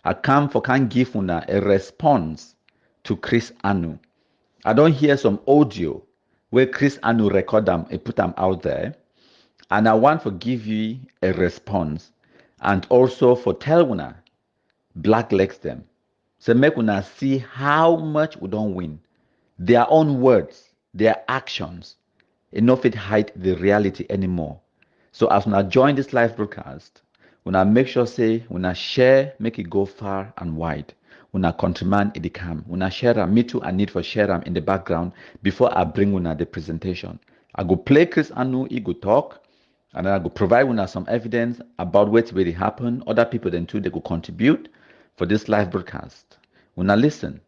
I come for can give una a response to Chris Anu. I don't hear some audio where Chris Anu record them and put them out there. And I want to give you a response and also for tell una blacklegs them. So make una see how much we don't win. Their own words, their actions, enough it hide the reality anymore. So as una join this live broadcast, una make sure say una share, make it go far and wide. Una countryman it come. Una share am. Me too, I need for share am in the background before I bring una the presentation. I go play Chris Anu, he go talk, and then I go provide una some evidence about what really happened. Other people then too they go contribute for this live broadcast. Una listen.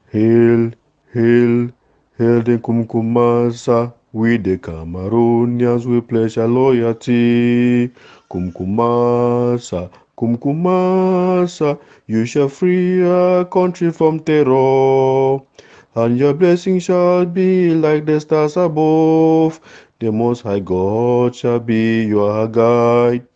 Hail, hail, hail the Kumkumasa. We the Cameroonians, we pledge our loyalty. Kumkumasa, Kumkumasa, you shall free our country from terror. And your blessing shall be like the stars above. The Most High God shall be your guide.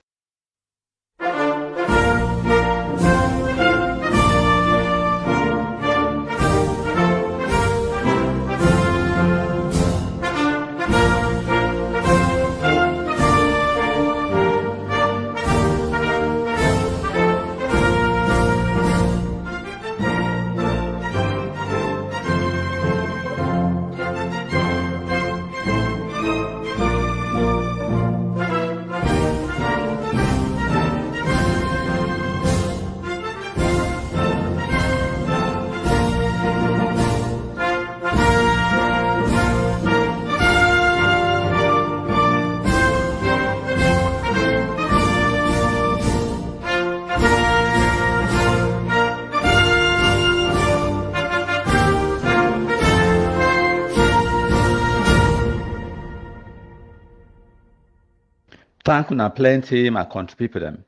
Thank una plenty, my country people them.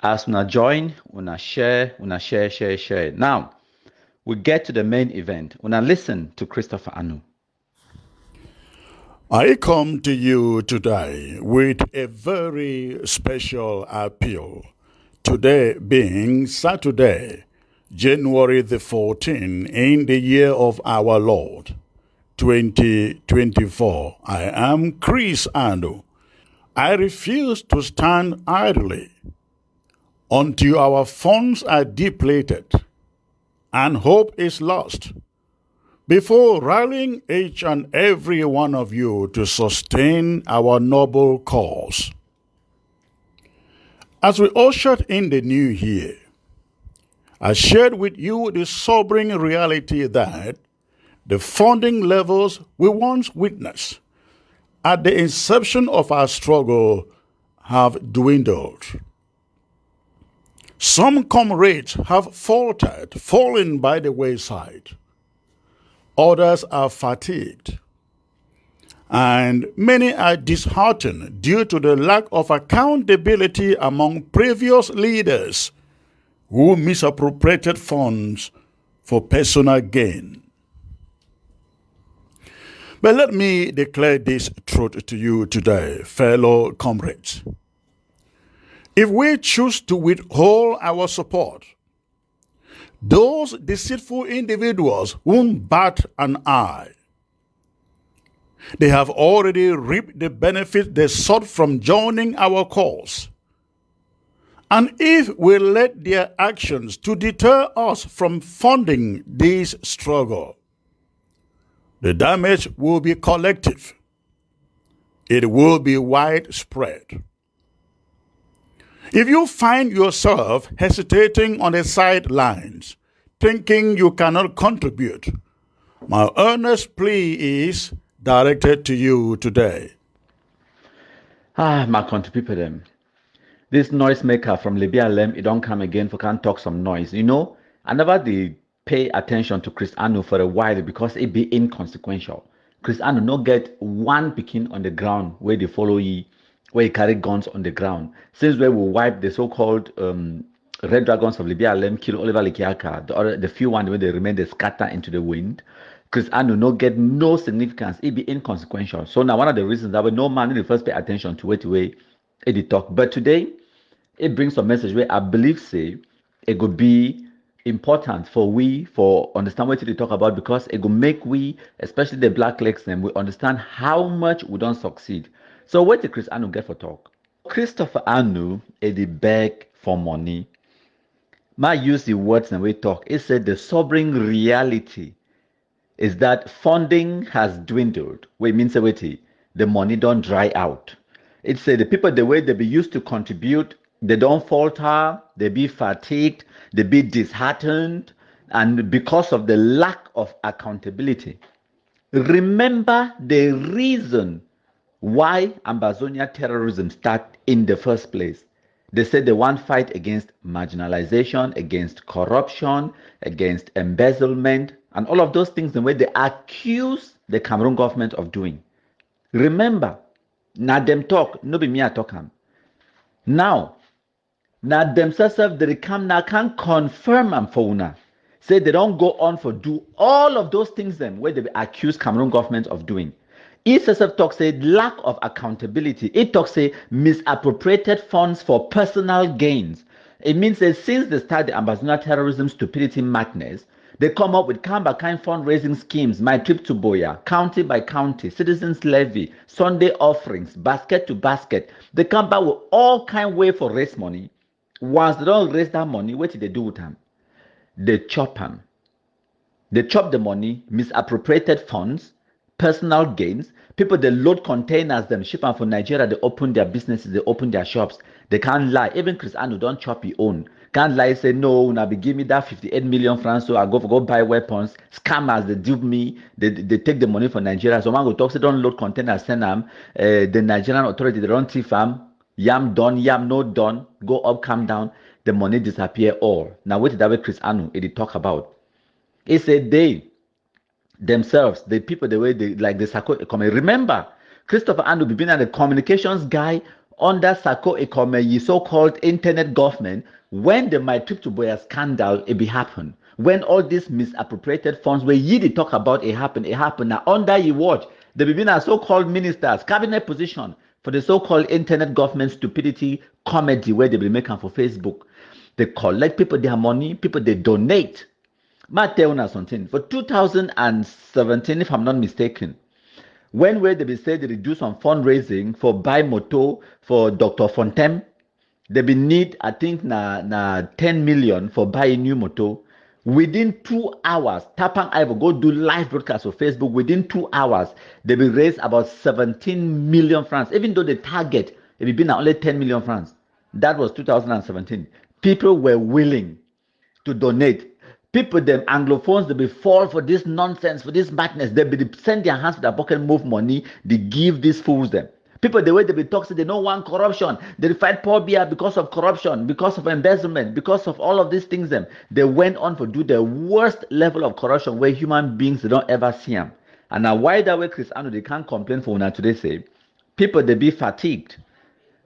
As una join, una share, share. Now, we get to the main event. Una listen to Christopher Anu. I come to you today with a very special appeal. Today being Saturday, January the 14th, in the year of our Lord, 2024. I am Chris Anu. I refuse to stand idly until our funds are depleted and hope is lost before rallying each and every one of you to sustain our noble cause. As we ushered in the new year, I shared with you the sobering reality that the funding levels we once witnessed at the inception of our struggle have dwindled. Some comrades have faltered, fallen by the wayside. Others are fatigued. And many are disheartened due to the lack of accountability among previous leaders who misappropriated funds for personal gain. But let me declare this truth to you today, fellow comrades. If we choose to withhold our support, those deceitful individuals won't bat an eye. They have already reaped the benefit they sought from joining our cause. And if we let their actions to deter us from funding this struggle, the damage will be collective. It will be widespread. If you find yourself hesitating on the sidelines, thinking you cannot contribute, my earnest plea is directed to you today. My country people them. This noisemaker from Libya Lem, it don't come again for can talk some noise. You know, I never did pay attention to Chris Anu for a while because it be inconsequential. Chris Anu no get one picking on the ground where they follow ye, where he carry guns on the ground. Since where we wipe the so-called Red Dragons of Libya Lem, kill Oliver Likiaka, the few ones where they remain, they scatter into the wind. Chris Anu no get no significance. It be inconsequential. So now one of the reasons that we no man in the first pay attention to it way it talk. But today it brings a message where I believe say it could be important for understand what they talk about, because it will make we, especially the black legs, them we understand how much we don't succeed. So what did Chris Anu get for talk? Christopher Anu is the beg for money. Ma use the words and we talk. It said the sobering reality is that funding has dwindled. What it means the money don't dry out. It said the people the way they be used to contribute, they don't falter, they be fatigued, they be disheartened, and because of the lack of accountability. Remember the reason why Ambazonia terrorism started in the first place. They said they want fight against marginalization, against corruption, against embezzlement, and all of those things the way they accuse the Cameroon government of doing. Remember, now them talk, no be me I talk am. Now themselves they come now can confirm am for una. Say they don't go on for do all of those things them where they accuse Cameroon government of doing. ESSF talk say lack of accountability. It talks say misappropriated funds for personal gains. It means that since they start the Ambazonia terrorism stupidity madness, they come up with kind by kind fundraising schemes, my trip to Boya, county by county, citizens levy, Sunday offerings, basket to basket. They come back with all kind way for raise money. Once they don't raise that money, what did they do with them? They chop them. They chop the money, misappropriated funds, personal gains. People they load containers, them ship them from Nigeria. They open their businesses, they open their shops. They can't lie. Even Chris Anu don't chop his own. Can't lie. Say no. Now be give me that 58 million francs, so I go buy weapons. Scammers they dupe me. They take the money from Nigeria. So man go talk. Say don't load containers. Send them. The Nigerian authority they don't thief them. Yam done. Yam no done. Go up, calm down. The money disappear all. Now what did that way Chris Anu it talk about? He said they themselves, the people, the way they like the Sako Ekome. Remember, Christopher Anu been the communications guy under Sako Ekome, so-called internet government, when the My Trip to Boya scandal it be happen. When all these misappropriated funds where ye talk about it happen. Now under you watch, they been a so-called ministers, cabinet position for the so-called internet government stupidity comedy where they be making for Facebook. They collect people their money, people they donate. Ma tell you something. For 2017, if I'm not mistaken, when where they be said they do some fundraising for buy moto for Dr. Fontem, they be need I think na 10 million for buy a new moto. Within 2 hours, Tapang Ivo go do live broadcast on Facebook. Within 2 hours, they will raise about 17 million francs. Even though the target it be been only 10 million francs. That was 2017. People were willing to donate. People, them Anglophones, they be fall for this nonsense, for this madness. They be send their hands to their pocket, move money. They give these fools them. People, the way they be talking, they don't want corruption. They fight poor beer because of corruption, because of embezzlement, because of all of these things. Them they went on to do the worst level of corruption where human beings they don't ever see them. And now why that way, Chris Anu, they can't complain for now today. Say people they be fatigued.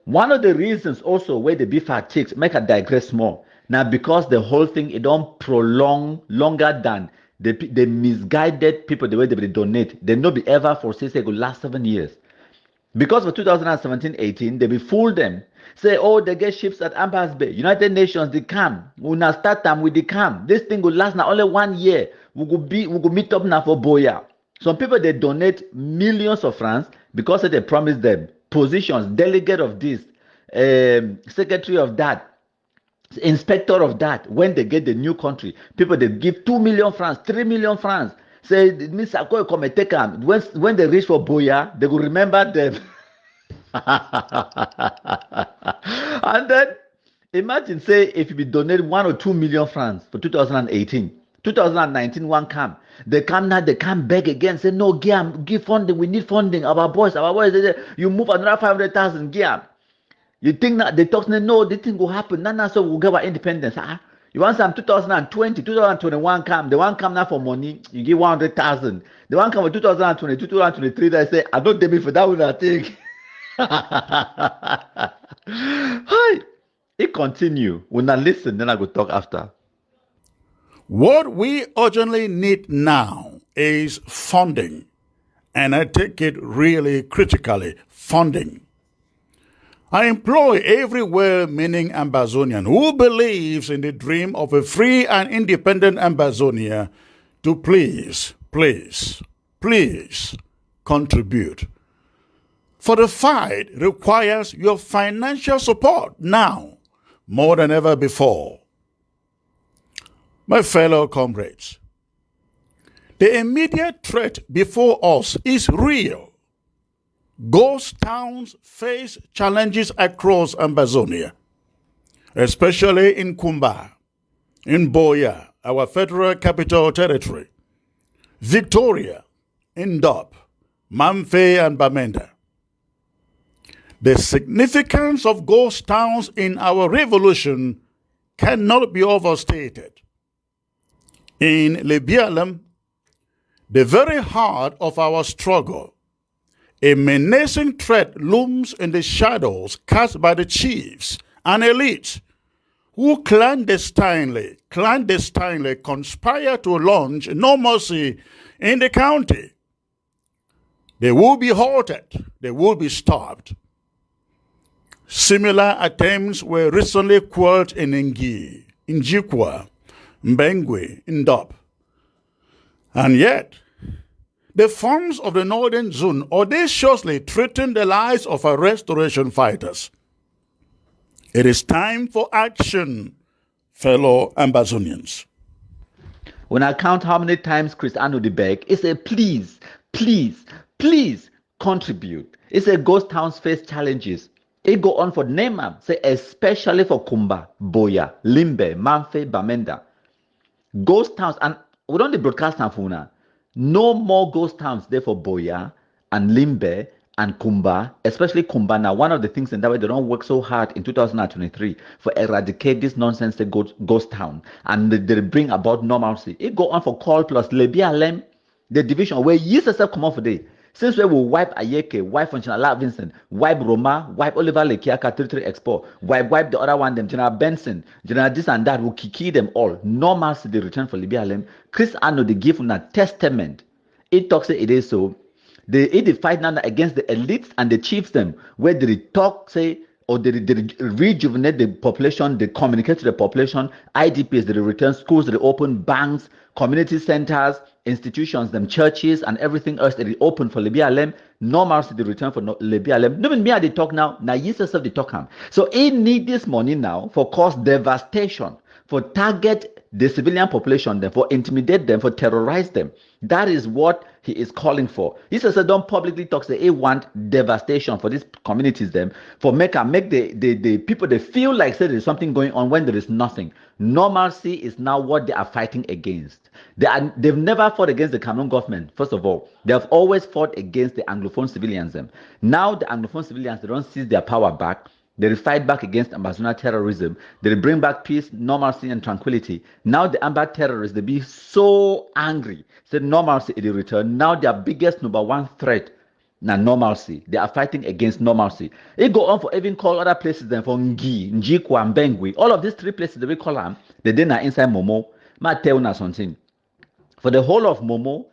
One of the reasons also where the beef fatigues make a digress more. Now because the whole thing it don't prolong longer than the misguided people the way they donate. They no be ever foresee say it will last 7 years. Because for 2017-18, they be fool them. Say, oh, they get ships at Ambas Bay. United Nations, they come. We now start them with the come. This thing will last now only 1 year. We go meet up now for Boya. Some people they donate millions of francs because they promise them positions, delegate of this, secretary of that, inspector of that. When they get the new country, people they give 2 million francs, 3 million francs. Say, Mr. Akoy come and take them. When they reach for Boya, they will remember them. And then imagine say if you be donate 1 or 2 million francs for 2018, 2019 one come. They come now, they come beg again, say no, give funding, we need funding. Our boys, you move another 500,000, give. You think that they talk no, this thing will happen. No, so we'll get our independence. You want some 2020, 2021 come. The one come now for money, you give 100,000. The one come for 2022, 2023, they say, I don't debate for that one, I think. Hi. It continue. When I listen, then I go talk after. What we urgently need now is funding. And I take it really critically, funding. I implore every well-meaning Ambazonian who believes in the dream of a free and independent Ambazonia to please, please, please contribute. For the fight requires your financial support now more than ever before. My fellow comrades, the immediate threat before us is real. Ghost towns face challenges across Ambazonia, especially in Kumba, in Boya, our federal capital territory, Victoria, Indop, Mamfe, and Bamenda. The significance of ghost towns in our revolution cannot be overstated. In Lebialem, the very heart of our struggle, a menacing threat looms in the shadows cast by the chiefs and elites who clandestinely conspire to launch no mercy in the county. They will be halted, they will be stopped. Similar attempts were recently quelled in Ngi, Njikwa, Mbengwe, Ndop. And yet, the forms of the Northern Zone audaciously threaten the lives of our restoration fighters. It is time for action, fellow Ambazonians. When I count how many times Chris Anu de Beck, it's a please, please, please contribute. It's a ghost towns face challenges. It go on for Nema, say especially for Kumba, Boya, Limbe, Manfe, Bamenda. Ghost towns, and we don't broadcast and Funa. No more ghost towns there for Boya and Limbe and Kumba, especially Kumba. Now, one of the things in that way they don't work so hard in 2023 for eradicate this nonsense ghost town, and they bring about normalcy. It go on for Call Plus, Lebialem, the division where years yourself come off for day. Since we will wipe Ayeke, wipe Functional Vincent, wipe Roma, wipe Oliver Lekiaka 33 Expo, wipe the other one, them General Benson, General this and that, will kiki them all. Normalcy the return for Lebialem. Chris Arno they give a testament. It talks it is so. They fight now against the elites and the chiefs them, where they talk say or they rejuvenate the population, they communicate to the population. IDPs they return, schools they open, banks, community centers, institutions, them churches and everything else that they open for Lebialem. Normalcy the return for Lebialem. No me they talk now. Now Jesus of the talk. So it need this money now for cause devastation, for target the civilian population, them, for intimidate them, for terrorize them. That is what he is calling for. He says, don't publicly talk, say, he want devastation for these communities, them, for make the people, they feel like say there's something going on when there is nothing. Normalcy is now what they are fighting against. They've never fought against the Cameroon government, first of all. They have always fought against the Anglophone civilians, them. Now the Anglophone civilians, they don't seize their power back. They fight back against Amazona terrorism. They bring back peace, normalcy, and tranquility. Now the Amba terrorists, they be so angry. Said normalcy in the return. Now their biggest number one threat, now normalcy. They are fighting against normalcy. It go on for even call other places than for Ngi, Njikwa, Mbengwe. All of these three places that we call them, they then are inside Momo. Ma tell you something. For the whole of Momo,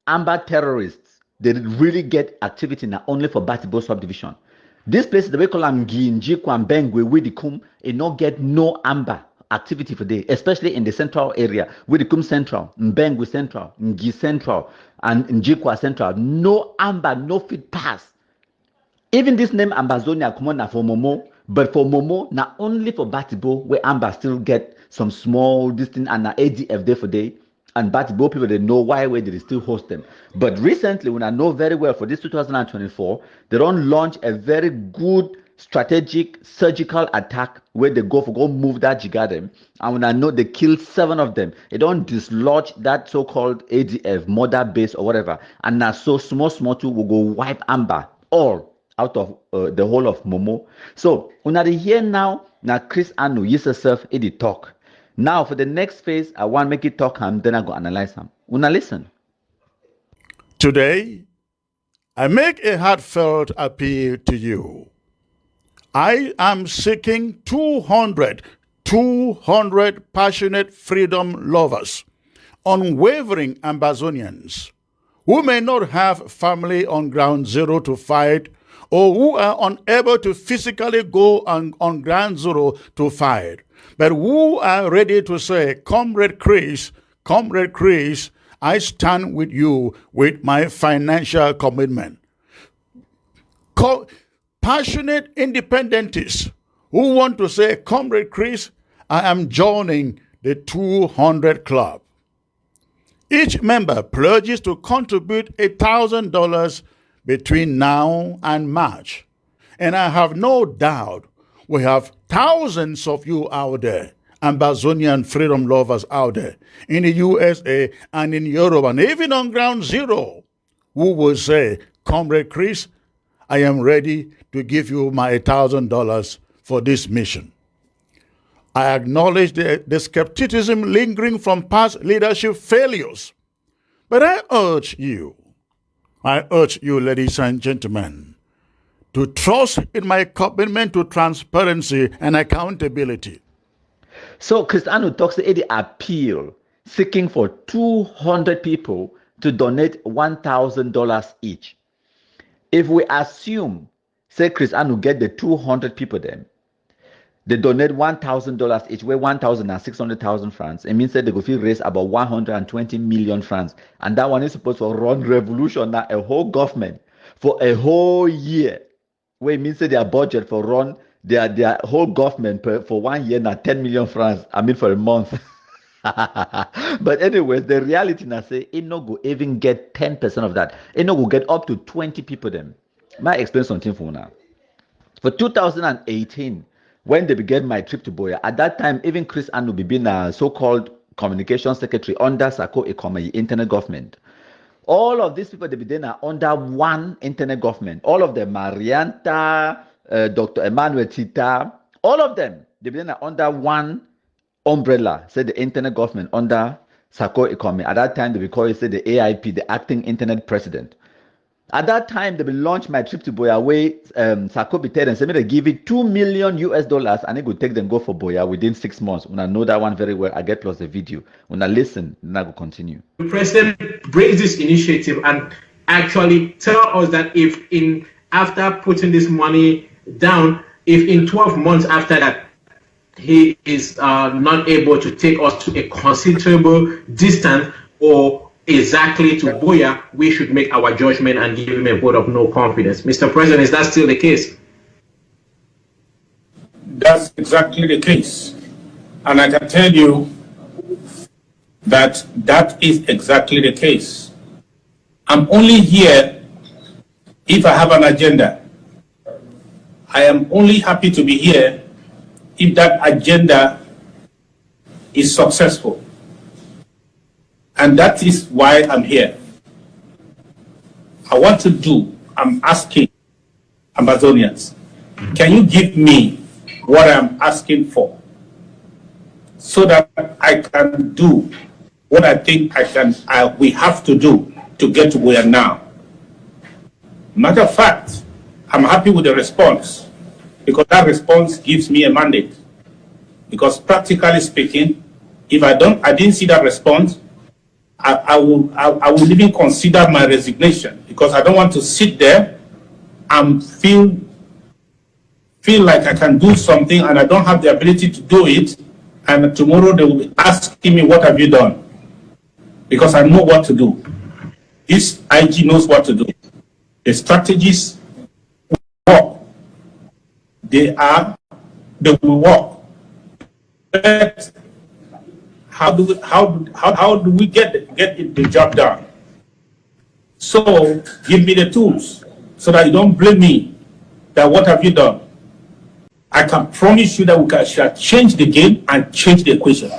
Amba terrorists, they really get activity now only for Batibo subdivision. This place that we call Ngi, Njikwa, Mbengwe, Widikum, it not get no Amba activity for day, especially in the central area. Widikum Central, Mbengwe Central, Ngi Central, and Njikwa Central. No Amba, no fit pass. Even this name Ambazonia come on for Momo, but for Momo, not only for Batibo, where Amba still get some small distance and ADF there for day. And Batibo people, they know why they still host them. But recently, when I know very well for this 2024, they don't launch a very good strategic surgical attack where they go move that Jigadem. And when I know they killed 7 of them, they don't dislodge that so-called ADF, mother base or whatever. And now so small two will go wipe Amba all out of the whole of Momo. So when I hear now Chris Anu, yourself, it talk. Now, for the next phase, I want to make it talk him, then I go analyze him. Una listen. Today, I make a heartfelt appeal to you. I am seeking 200 passionate freedom lovers, unwavering Ambazonians, who may not have family on ground zero to fight or who are unable to physically go on ground zero to fight, but who are ready to say, Comrade Chris, I stand with you with my financial commitment. Passionate independentists who want to say, Comrade Chris, I am joining the 200 Club. Each member pledges to contribute $1,000 between now and March. And I have no doubt we have thousands of you out there, Amazonian freedom lovers out there, in the USA and in Europe and even on ground zero, who will say, Comrade Chris, I am ready to give you my $1,000 for this mission. I acknowledge the skepticism lingering from past leadership failures. But I urge you, ladies and gentlemen, to trust in my commitment to transparency and accountability. So Cristiano talks in the appeal seeking for 200 people to donate $1,000 each. If we assume, say Cristiano get the 200 people then, they donate $1,000 each, where 1,600,000 francs. It means that they go raise about 120 million francs. And that one is supposed to run revolution now, a whole government for a whole year. Where it means that their budget for run their whole government for 1 year now 10 million francs. I mean for a month. But anyways, the reality now say it no go even get 10% of that. It no go get up to 20 people them. Might explain something for now. For 2018, when they began my trip to Boya, at that time, even Chris Anubi being a so-called communication secretary under Sako Economy, internet government. All of these people, they began under one internet government. All of them, Marianta, Dr. Emmanuel Tita, all of them, they began under one umbrella, say the internet government under Sako Economy. At that time, they would call it, say, the AIP, the acting internet president. At that time, they will launch my trip to Boya where Sako be tell them, say, they give it $2 million and it would take them go for Boya within 6 months. When I know that one very well, I get plus the video. When I listen, then I will continue. The president brings this initiative and actually tell us that if after putting this money down, if in 12 months after that, he is not able to take us to a considerable distance or exactly to Boya, we should make our judgment and give him a vote of no confidence. Mr. President, is that still the case? That's exactly the case. And I can tell you that that is exactly the case. I'm only here if I have an agenda. I am only happy to be here if that agenda is successful. And that is why I'm here. I'm asking Amazonians, can you give me what I'm asking for so that I can do what I think we have to do to get to where now? Matter of fact, I'm happy with the response because that response gives me a mandate. Because practically speaking, if I didn't see that response, I will even consider my resignation because I don't want to sit there and feel like I can do something and I don't have the ability to do it, and tomorrow they will be asking me, what have you done? Because I know what to do. This IG knows what to do. The strategies work. They will work. But how do we get the job done? So give me the tools so that you don't blame me that what have you done? I can promise you that we shall change the game and change the equation.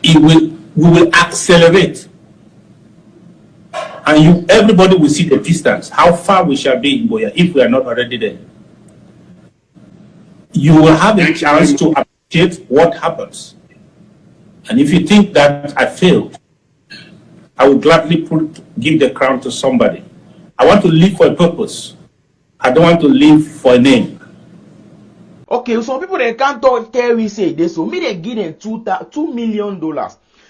We will accelerate. And everybody will see the distance, how far we shall be in Boya if we are not already there. You will have a chance to appreciate what happens. And if you think that I failed, I will gladly give the crown to somebody. I want to live for a purpose. I don't want to live for a name. Okay, some people they can't tell we say this. So me they give them $2 million.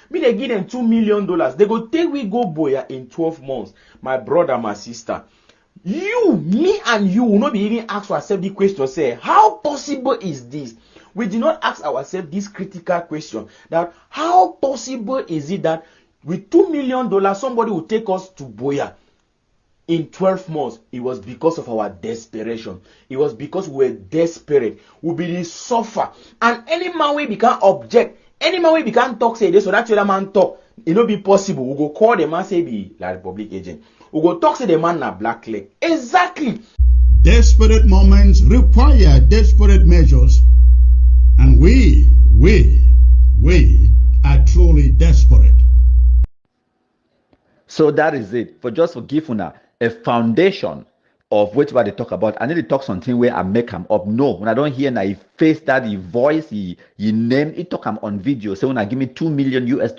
Me they give them $2 million. They go take we go Boya in 12 months. My brother, my sister. You, me and you will not be even ask ourselves the question, say, how possible is this? We did not ask ourselves this critical question, that how possible is it that with $2 million somebody will take us to Boya in 12 months? It was because of our desperation. It was because we were desperate. We be suffer. And any man we become object, any man we become talk say this, so that other man talk, it no be possible. We go call the man say be like public agent. We go talk to the man na black leg. Exactly. Desperate moments require desperate measures, and we are truly desperate. So that is it. For just for give una a foundation of what they talk about. I need to talk something where I make them up. No, when I don't hear na he face that, he voice, he name, he talk him on video. So when I give me $2 million US,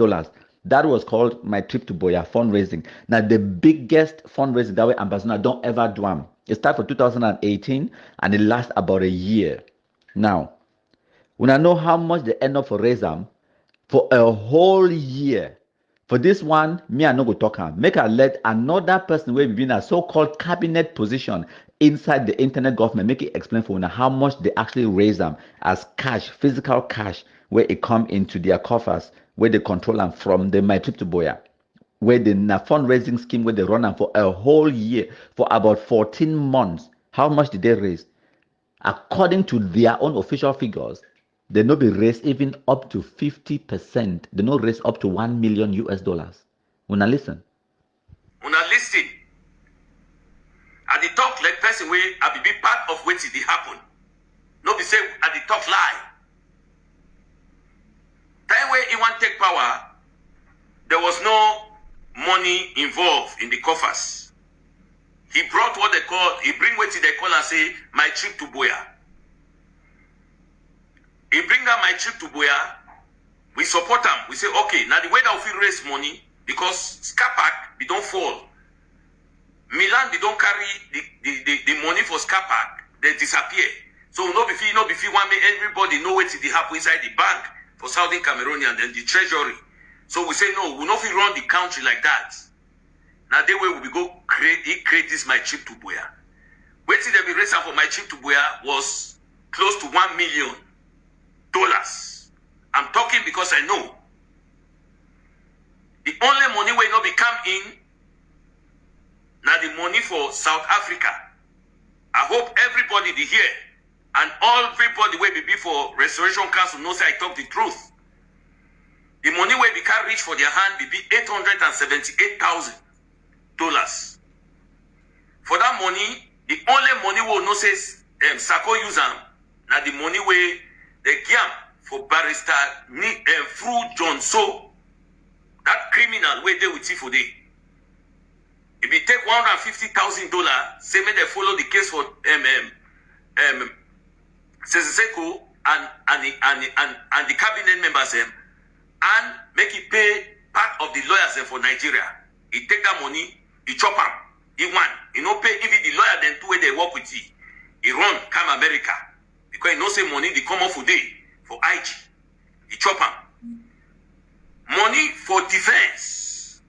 that was called my trip to Boya fundraising. Now the biggest fundraising that way ambassador don't ever do them. It started for 2018 and it lasts about a year. Now, when I know how much they end up for raise them for a whole year. For this one, me I no go talk am. Make I let another person wey be in a so-called cabinet position inside the internet government make it explain for una how much they actually raise them as cash, physical cash, where it come into their coffers, where they control them from the My Trip to Boya, where the fundraising scheme where they run them for a whole year for about 14 months. How much did they raise? According to their own official figures, they no be raise even up to 50%. They no raise up to $1 million US. Una listen. Una listen. At the talk like person way I be part of what did happen. No be say at the talk lie. Time where he want take power, there was no money involved in the coffers. He brought what they call, he bring what they call and say, my trip to Boya. He bring out my trip to Boya. We support them. We say, okay, now the way that we raise money, because Scapac, they don't fall. Milan, they don't carry the money for Scapac, they disappear. So no be want me everybody know what they happen inside the bank for Southern Cameroonian and the treasury. So we say no, we not run the country like that. Now the way we go create this my trip to Boya. Waiting the raise for my trip to Boya was close to $1 million. I'm talking because I know the only money will not be come in now the money for South Africa. I hope everybody be here and everybody will be for Restoration Council knows I talk the truth. The money will be can reach for their hand will be $878,000. For that money, the only money will not say Sako use them. Now the money where they give for barrister through John So, that criminal where they will see for day. If you take $150,000, say may they follow the case for Seseko and the cabinet members and make it pay part of the lawyers for Nigeria. He take that money, he chop him, he won. He no pay even the lawyer then two way they work with he. He run come America because he no say money they come off for day for IG. He chop him. Money for defense.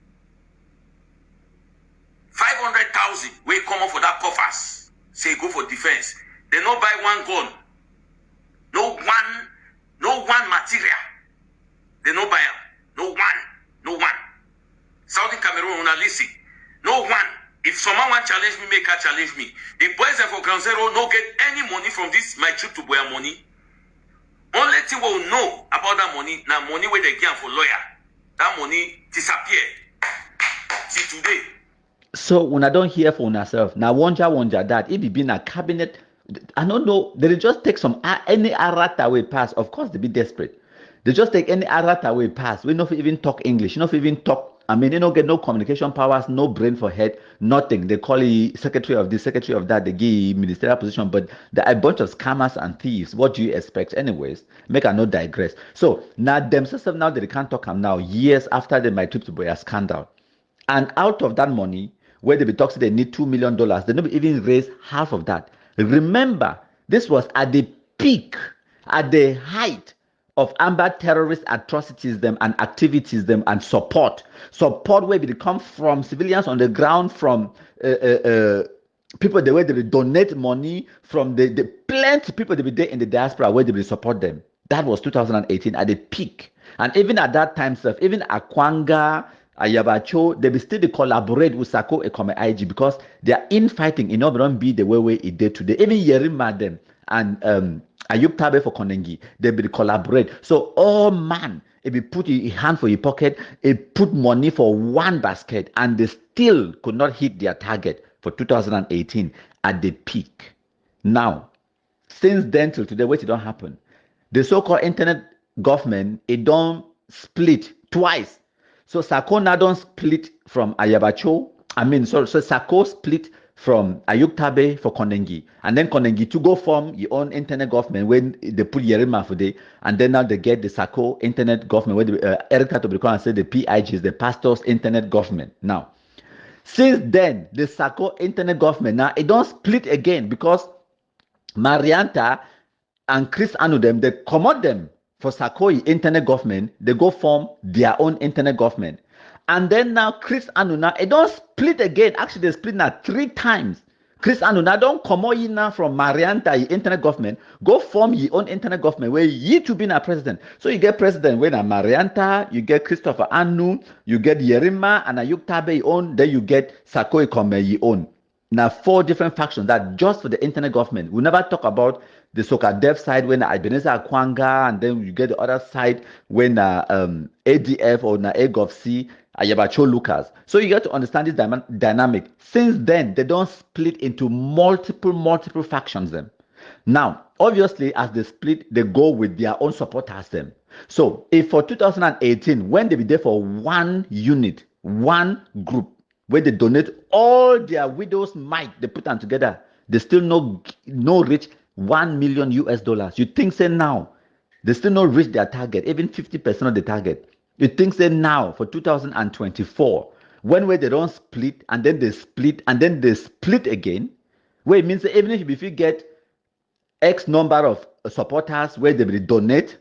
500,000 will come off for that coffers. Say go for defense. They no buy one gun. No one material. They no buy them. No one. Southern Cameroon, una listen. No one. If someone want challenge me, make her challenge me. The boys for Ground Zero no get any money from this my trip to Boya money. Only thing we will know about that money, now money where they get for lawyer. That money disappear. See today. So when I don't hear for yourself, now wonder that if it been a cabinet, I don't know, they just take some any arata way pass. Of course they be desperate. They just take any arata way pass. We not even talk English, not even talk. I mean, they don't get no communication powers, no brain for head, nothing. They call it secretary of this, secretary of that. They give ministerial position, but they're a bunch of scammers and thieves. What do you expect, anyways? Make I not digress. So now themselves now they can't talk them now. Years after they might trip to Boya scandal, and out of that money, where they be talking, they need $2 million. They never even raise half of that. Remember, this was at the peak, at the height of amber terrorist atrocities them and activities them and support where they come from civilians on the ground, from people the way they will donate money from the plenty people they will there in the diaspora where they will support them. That was 2018 at the peak. And even at that time, self, even Akwanga, Ayabacho, they will still collaborate with Sako Ekome IG because their infighting in order be the way it did today. Even Yerima them and Ayuk Tabe for Konengi, they will collaborate. So, oh man, if you put a hand for your pocket, it put money for one basket, and they still could not hit their target for 2018 at the peak. Now, since then till today, what it don't happen? The so-called internet government, it don't split twice. So Sako don't split from Ayabacho. So Sako split from Ayuk Tabe for Konengi. And then Konengi to go form your own internet government when they put Yerima for day. And then now they get the Sako internet government where Eric Tato say the PIG is the pastor's internet government. Now, since then, the Sako internet government now it don't split again because Marianta and Chris Anu them they commot them for Sakoi internet government. They go form their own internet government, and then now Chris Anu now it don't split again. Actually, they split now 3 times. Chris Anu now don't come in now from Marianta internet government. Go form your own internet government where ye to be now president. So you get president when Marianta, you get Christopher Anu, you get Yerima and Ayuk Tabe own. Then you get Sakoi Kome ye own. Now 4 different factions that just for the internet government. We never talk about the Soka Dev side when Ebenezer Akwanga, and then you get the other side when ADF or AGOVC, Ayabacho Lucas. So you got to understand this dynamic. Since then, they don't split into multiple factions them. Now, obviously, as they split, they go with their own supporters them. So if for 2018, when they be there for one unit, one group, where they donate all their widows' might, they put them together, they still no reach $1 million US. You think say now, they still not reach their target, even 50% of the target. You think say now for 2024, when way they don't split and then they split and then they split again, where it means that even if you get X number of supporters where they will donate,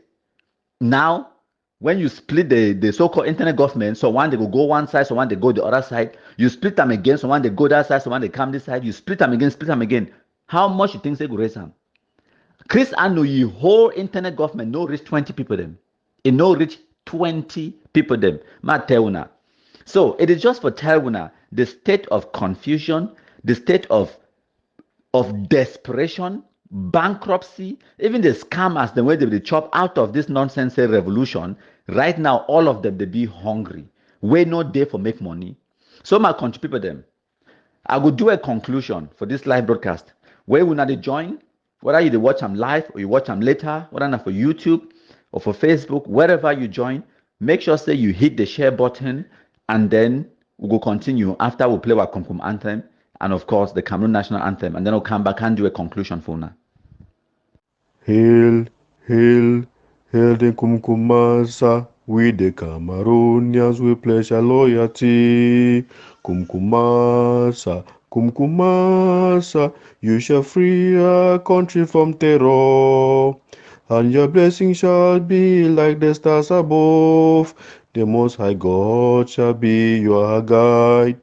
now when you split the so-called internet government, so one they will go one side, so one they go the other side, you split them again, so one they go that side, so one they come this side, you split them again. How much you think they go raise them? Chris Anu, you whole internet government no reach 20 people them. It no reach 20 people them. Ma teuna. So it is just for teuna the state of confusion, the state of desperation, bankruptcy, even the scammers, the way they will chop out of this nonsense revolution. Right now, all of them they be hungry. We no day for make money. So my country people them. I will do a conclusion for this live broadcast. Where will not join? Whether you watch them live or you watch them later, whether not for YouTube or for Facebook, wherever you join, make sure say you hit the share button, and then we will continue after we play our Kumkum anthem and of course the Cameroon national anthem, and then we'll come back and do a conclusion for now. Hail, hail, hail the Kumkumasa. We the Cameroonians, we pledge our loyalty. Kumkumasa, Kumkumasa, you shall free our country from terror, and your blessing shall be like the stars above. The Most High God shall be your guide.